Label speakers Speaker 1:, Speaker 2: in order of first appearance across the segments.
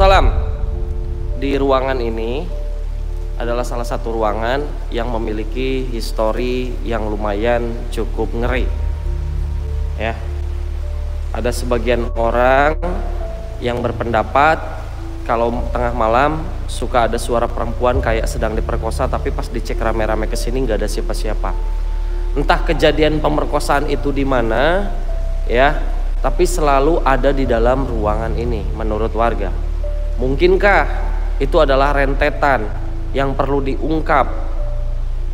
Speaker 1: malam. Di ruangan ini adalah salah satu ruangan yang memiliki histori yang lumayan cukup ngeri. Ya. Ada sebagian orang yang berpendapat kalau tengah malam suka ada suara perempuan kayak sedang diperkosa, tapi pas dicek rame-rame kesini nggak ada siapa-siapa. Entah kejadian pemerkosaan itu di mana, ya, tapi selalu ada di dalam ruangan ini menurut warga. Mungkinkah itu adalah rentetan yang perlu diungkap,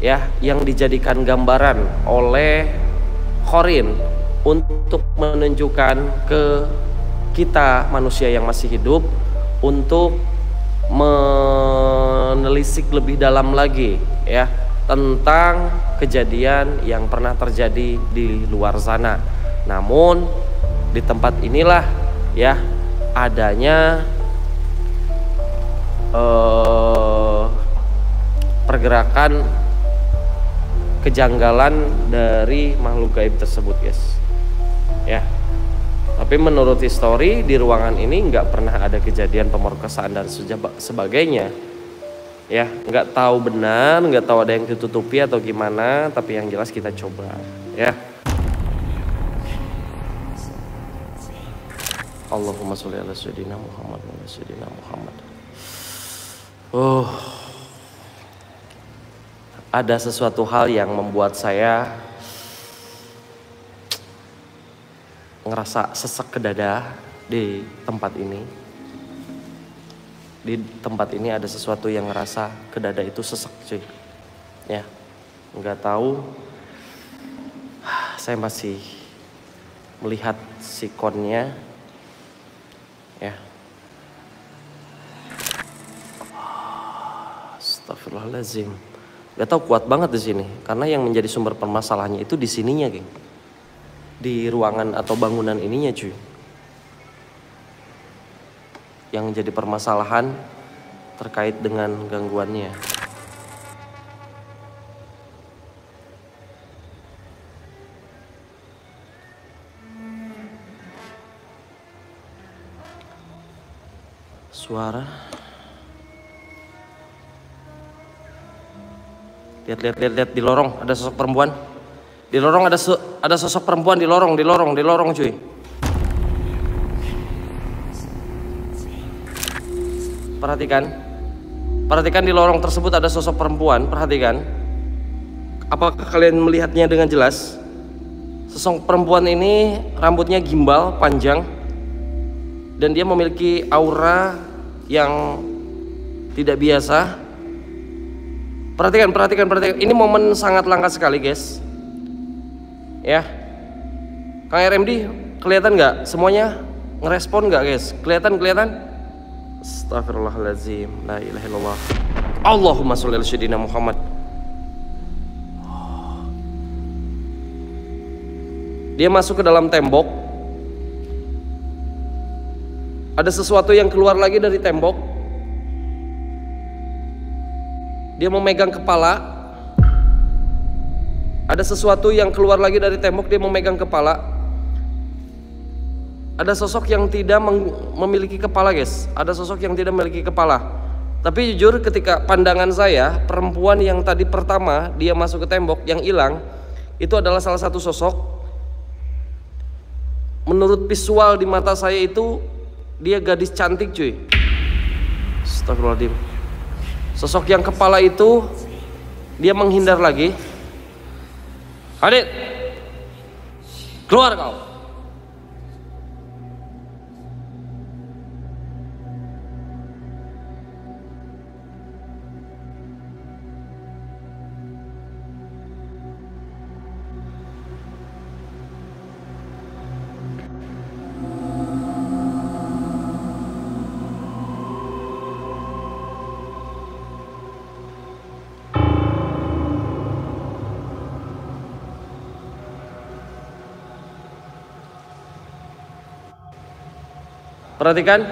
Speaker 1: ya, yang dijadikan gambaran oleh Qorin untuk menunjukkan ke kita manusia yang masih hidup untuk menelisik lebih dalam lagi, ya, tentang kejadian yang pernah terjadi di luar sana. Namun di tempat inilah, ya, adanya pergerakan kejanggalan dari makhluk gaib tersebut, guys. Ya, tapi menurut histori di ruangan ini nggak pernah ada kejadian pemerkosaan dan sebagainya. Ya, nggak tahu benar, nggak tahu ada yang ditutupi atau gimana, tapi yang jelas kita coba, ya. Allahumma sholli ala sayyidina Muhammad wa ala sayyidina Muhammad. Ada sesuatu hal yang membuat saya ngerasa sesek ke dada di tempat ini. Di tempat ini ada sesuatu yang ngerasa ke dada itu sesek, cuy. Ya, nggak tahu. Saya masih melihat sikonnya, ya. Astagfirullahaladzim. Gak tahu, kuat banget di sini. Karena yang menjadi sumber permasalahannya itu di sininya, geng. Di ruangan atau bangunan ininya, cuy. Yang jadi permasalahan terkait dengan gangguannya. Suara. Lihat di lorong ada sosok perempuan. Di lorong ada sosok perempuan di lorong cuy. Perhatikan di lorong tersebut ada sosok perempuan, perhatikan. Apakah kalian melihatnya dengan jelas? Sosok perempuan ini rambutnya gimbal, panjang, dan dia memiliki aura yang tidak biasa. Perhatikan. Ini momen sangat langka sekali, guys. Ya, Kang RMD, kelihatan nggak? Semuanya ngerespon nggak, guys? Kelihatan? Astagfirullahaladzim, la ilaha illallah. Allahumma sholli ala sayyidina Muhammad. Dia masuk ke dalam tembok. Ada sesuatu yang keluar lagi dari tembok. Dia memegang kepala. Ada sesuatu yang keluar lagi dari tembok. Dia memegang kepala. Ada sosok yang tidak memiliki kepala, guys. Ada sosok yang tidak memiliki kepala. Tapi jujur ketika pandangan saya, perempuan yang tadi pertama dia masuk ke tembok yang hilang, itu adalah salah satu sosok. Menurut visual di mata saya itu dia gadis cantik, cuy. Astagfirullahaladzim. Sosok yang kepala itu dia menghindar lagi. Adit, keluar kau. Perhatikan.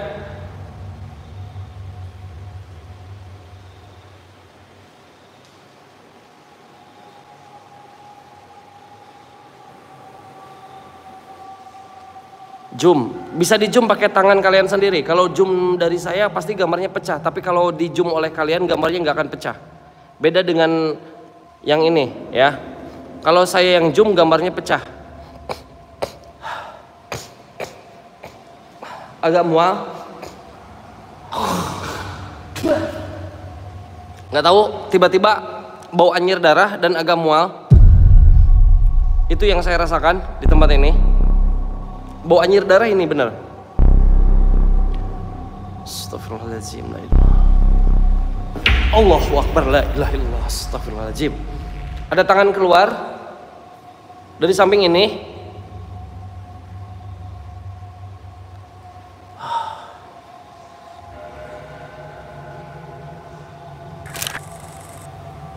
Speaker 1: Zoom bisa di zoom pakai tangan kalian sendiri. Kalau zoom dari saya pasti gambarnya pecah, tapi kalau di zoom oleh kalian gambarnya nggak akan pecah. Beda dengan yang ini ya. Kalau saya yang zoom gambarnya pecah. Agak mual. Nggak tahu, tiba-tiba bau anjir darah dan agak mual. Itu yang saya rasakan di tempat ini. Bau anjir darah ini benar. Astagfirullahaladzim. Allahu Akbar, la ilaha illallah, astagfirullahaladzim. Ada tangan keluar dari samping ini.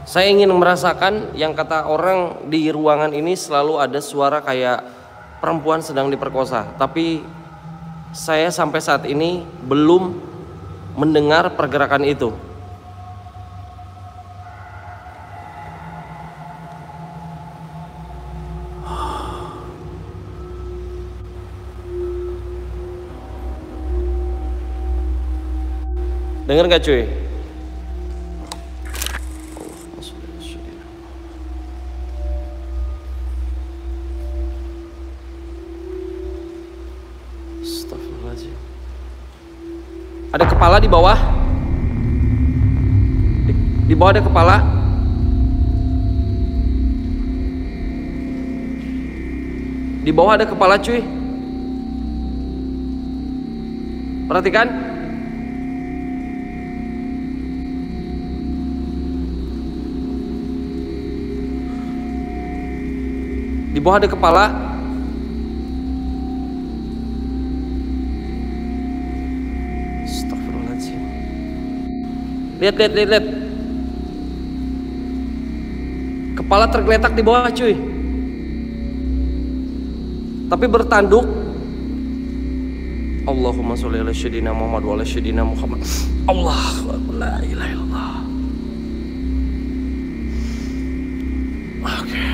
Speaker 1: Saya ingin merasakan yang kata orang di ruangan ini selalu ada suara kayak perempuan sedang diperkosa. Tapi saya sampai saat ini belum mendengar pergerakan itu. Dengar gak cuy? Ada kepala di bawah. Di bawah ada kepala. Di bawah ada kepala cuy. Perhatikan. Di bawah ada kepala. Astagfirullahaladzim. Lihat. Kepala tergeletak di bawah cuy. Tapi bertanduk. Allahumma sholli ala sayyidina Muhammad wa ala sayyidina Muhammad. Allahu akbar, la ilaha illallah. Oke.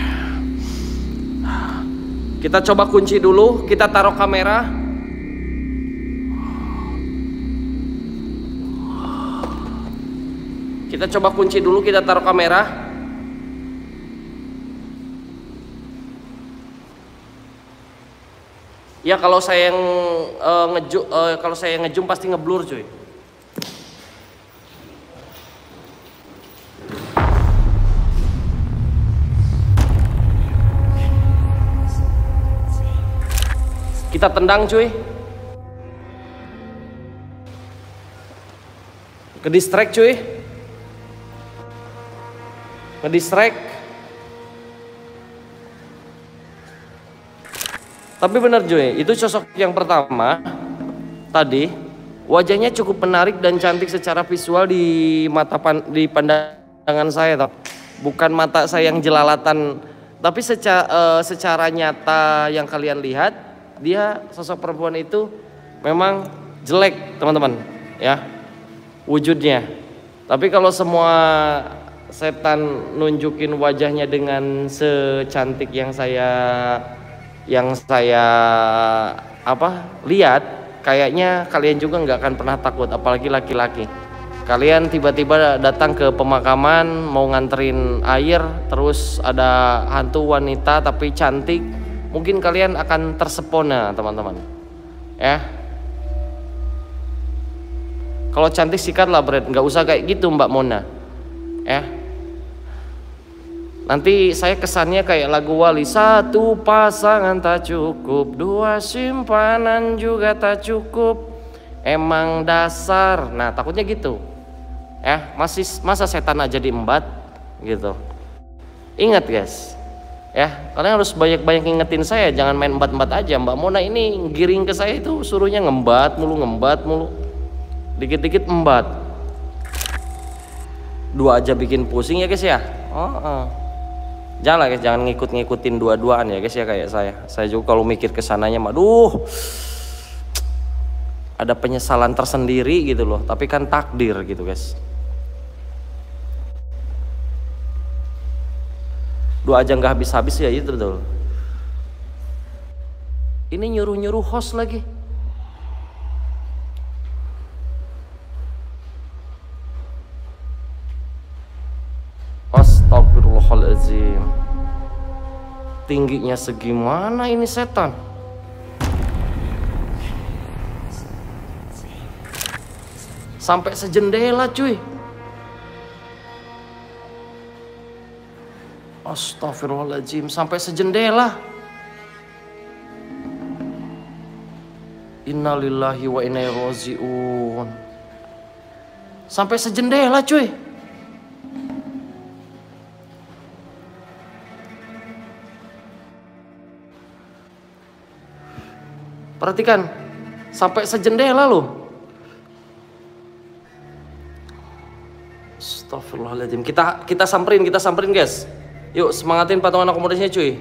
Speaker 1: Kita coba kunci dulu, kita taruh kamera. Kita coba kunci dulu, kita taruh kamera. Ya kalau saya yang ngezoom pasti ngeblur cuy. Kita tendang cuy. Ke-distract cuy. Nge-distract. Tapi benar cuy, itu sosok yang pertama tadi wajahnya cukup menarik dan cantik secara visual di pandangan saya, bukan mata saya yang jelalatan, tapi secara nyata yang kalian lihat, dia sosok perempuan itu memang jelek teman-teman ya wujudnya. Tapi kalau semua setan nunjukin wajahnya dengan secantik yang saya lihat, kayaknya kalian juga nggak akan pernah takut, apalagi laki-laki. Kalian tiba-tiba datang ke pemakaman mau nganterin air, terus ada hantu wanita tapi cantik, mungkin kalian akan tersepona teman-teman ya. Kalau cantik sikatlah Bret, nggak usah kayak gitu Mbak Mona ya. Nanti saya kesannya kayak lagu Wali, satu pasangan tak cukup, dua simpanan juga tak cukup, emang dasar. Nah takutnya gitu ya, masa setan aja diembat gitu. Ingat guys ya, kalian harus banyak-banyak ingetin saya, jangan main embat-embat aja. Mbak Mona ini giring ke saya itu suruhnya ngembat mulu, dikit-dikit embat. Dua aja bikin pusing ya guys ya. Jangan guys, jangan ngikutin dua-duaan ya guys ya, kayak saya. Saya juga kalau mikir kesananya, aduh, ada penyesalan tersendiri gitu loh. Tapi kan takdir gitu guys. Dua aja nggak habis-habis ya, itu betul. Ini nyuruh-nyuruh host lagi. Astagfirullahaladzim. Tingginya segimana ini setan? Sampai sejendela cuy. Astagfirullahaladzim, sampai sejendela. Innalillahi wa inna ilaihi raji'un. Sampai sejendela cuy. Perhatikan, sampai sejendela loh. Astagfirullahaladzim. Kita samperin guys. Yuk semangatin patungan akomodasinya cuy.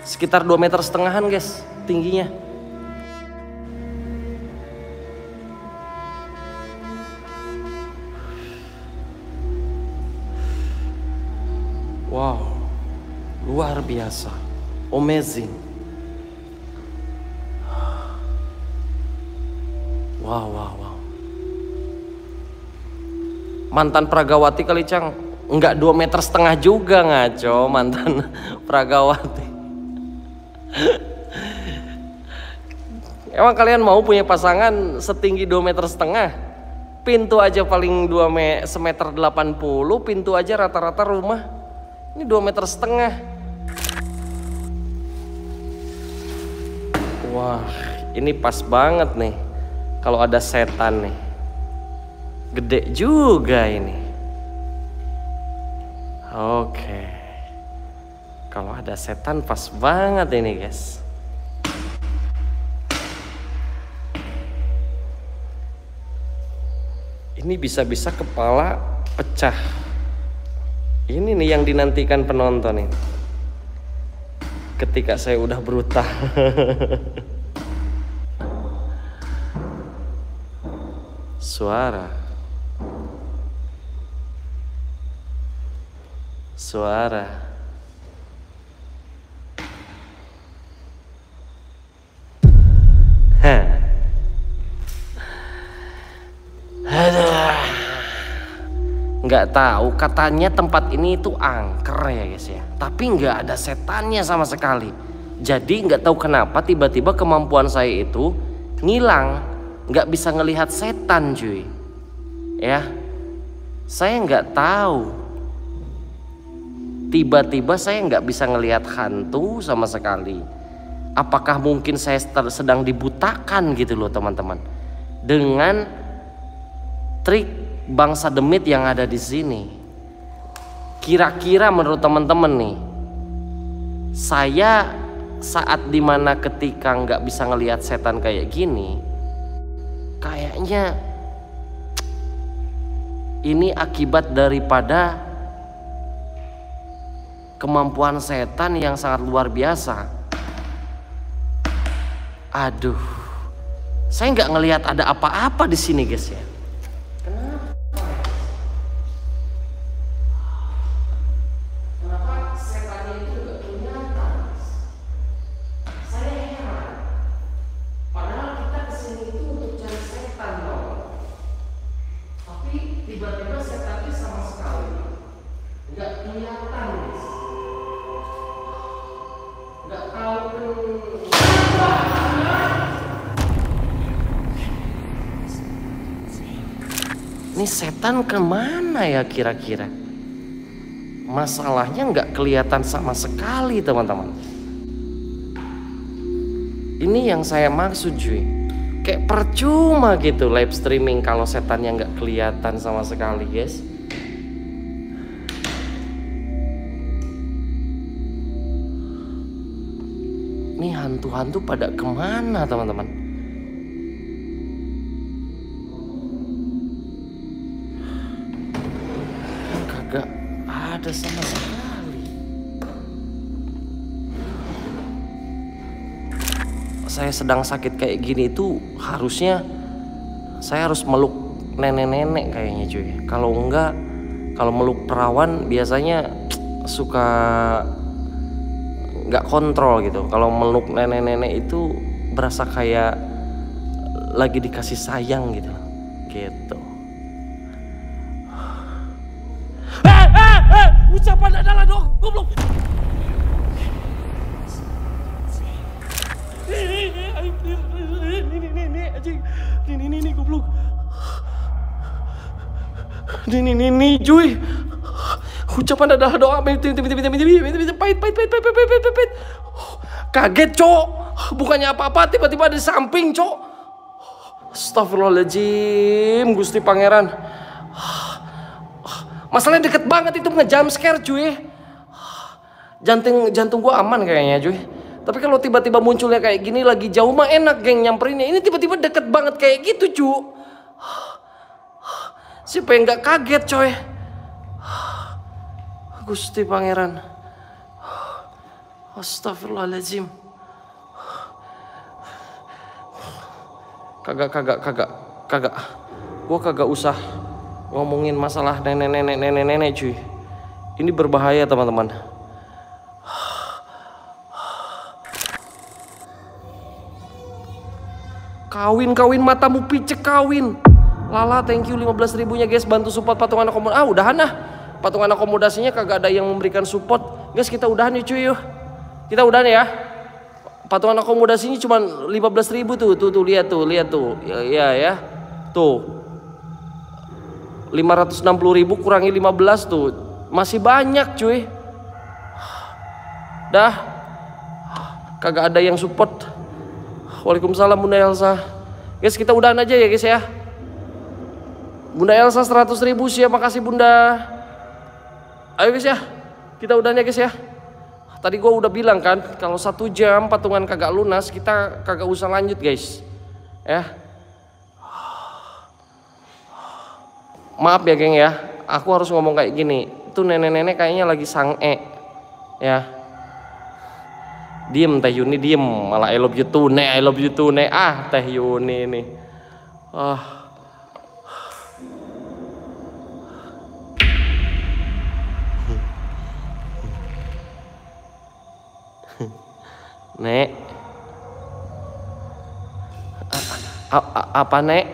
Speaker 1: Sekitar 2,5 meter guys tingginya. Wow, luar biasa, amazing. Wow. Mantan Pragawati kali Cang, enggak 2,5 meter juga ngaco mantan Pragawati. Emang kalian mau punya pasangan setinggi 2,5 meter? Pintu aja paling 1,80 meter, pintu aja rata-rata rumah. Ini 2,5 meter. Wah, ini pas banget nih kalau ada setan nih. Gede juga ini. Oke. Kalau ada setan pas banget ini guys. Ini bisa-bisa kepala pecah. Ini nih yang dinantikan penonton ini. Ketika saya udah brutal. Suara. Nggak tahu, katanya tempat ini itu angker ya guys ya, tapi nggak ada setannya sama sekali. Jadi nggak tahu kenapa tiba-tiba kemampuan saya itu ngilang, nggak bisa ngelihat setan cuy. Ya, saya nggak tahu. Tiba-tiba saya nggak bisa ngelihat hantu sama sekali. Apakah mungkin saya sedang dibutakan gitu loh teman-teman, dengan trik bangsa demit yang ada di sini. Kira-kira menurut teman-teman nih, saya saat dimana ketika nggak bisa ngelihat setan kayak gini, kayaknya ini akibat daripada kemampuan setan yang sangat luar biasa. Aduh, saya nggak ngelihat ada apa-apa di sini guys ya. Ini setan kemana ya kira-kira? Masalahnya nggak kelihatan sama sekali teman-teman. Ini yang saya maksud cuy. Kayak percuma gitu live streaming kalau setannya nggak kelihatan sama sekali guys. Ini hantu-hantu pada kemana teman-teman? Gak ada sama sekali. saya sedang sakit kayak gini itu harusnya saya harus meluk nenek-nenek kayaknya cuy. Kalau enggak, kalau meluk perawan biasanya suka nggak kontrol gitu. Kalau meluk nenek-nenek itu berasa kayak lagi dikasih sayang gitu. Gitu. Ucapan adalah doa, goblok. Ini goblok. Ini cuy. Ucapan adalah doa. Pahit. Kaget, Cok. Bukannya apa-apa, tiba-tiba ada di samping, Cok. Astagfirullahaladzim, Gusti Pangeran. Masalahnya deket banget itu, nge-jump scare cuy. Jantung gua aman kayaknya cuy. Tapi kalau tiba-tiba munculnya kayak gini lagi jauh mah enak geng nyamperinnya. Ini tiba-tiba deket banget kayak gitu cu. Siapa yang gak kaget coy? Gusti Pangeran. Astagfirullahaladzim. Kagak. Gua kagak usah ngomongin masalah nenek cuy. Ini berbahaya teman-teman. Kawin matamu picek kawin. Lala thank you 15 ribunya guys, bantu support patungan akomodasi. Udahan lah. Patungan akomodasinya kagak ada yang memberikan support. Guys kita udahan nih cuy yuk. Kita udahan ya. Patungan akomodasinya cuma 15 ribu tuh lihat tuh. Ya. Tuh. 560 ribu kurangi 15 tuh. Masih banyak cuy. Dah. Kagak ada yang support. Waalaikumsalam Bunda Elsa. Guys kita udahan aja ya guys ya. Bunda Elsa 100 ribu siap, makasih Bunda. Ayo guys ya, kita udahan ya guys ya. Tadi gua udah bilang kan, kalau 1 jam patungan kagak lunas kita kagak usah lanjut guys. Ya. Maaf ya geng ya, aku harus ngomong kayak gini. Itu nenek-nenek kayaknya lagi sange. Ya. Diem Teh Yuni diem, malah I love you too nek. Ah Teh Yuni nih. Nek. Apa Nek?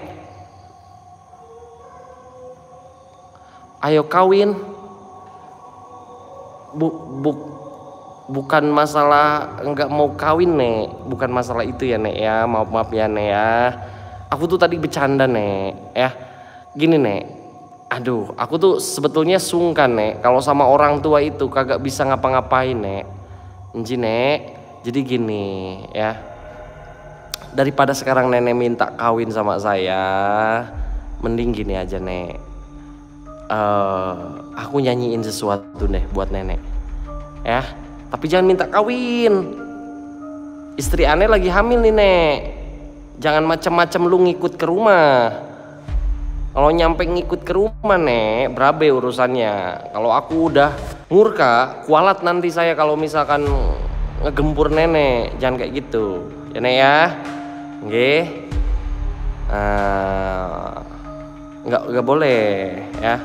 Speaker 1: Ayo kawin. Bukan masalah enggak mau kawin Nek, bukan masalah itu ya Nek ya, maaf ya Nek ya. Aku tuh tadi bercanda Nek ya. Gini Nek, aduh aku tuh sebetulnya sungkan Nek kalau sama orang tua itu kagak bisa ngapa-ngapain Nek. Nek, jadi gini ya, daripada sekarang nenek minta kawin sama saya, mending gini aja Nek. Aku nyanyiin sesuatu deh buat nenek ya. Tapi jangan minta kawin. Istri aneh lagi hamil nih Nek. Jangan macem-macem lu ngikut ke rumah. Kalau nyampe ngikut ke rumah Nek, berabe urusannya. Kalau aku udah murka, kualat nanti saya kalau misalkan ngegempur nenek. Jangan kayak gitu ya Nek ya. Nggih. Nggak boleh ya.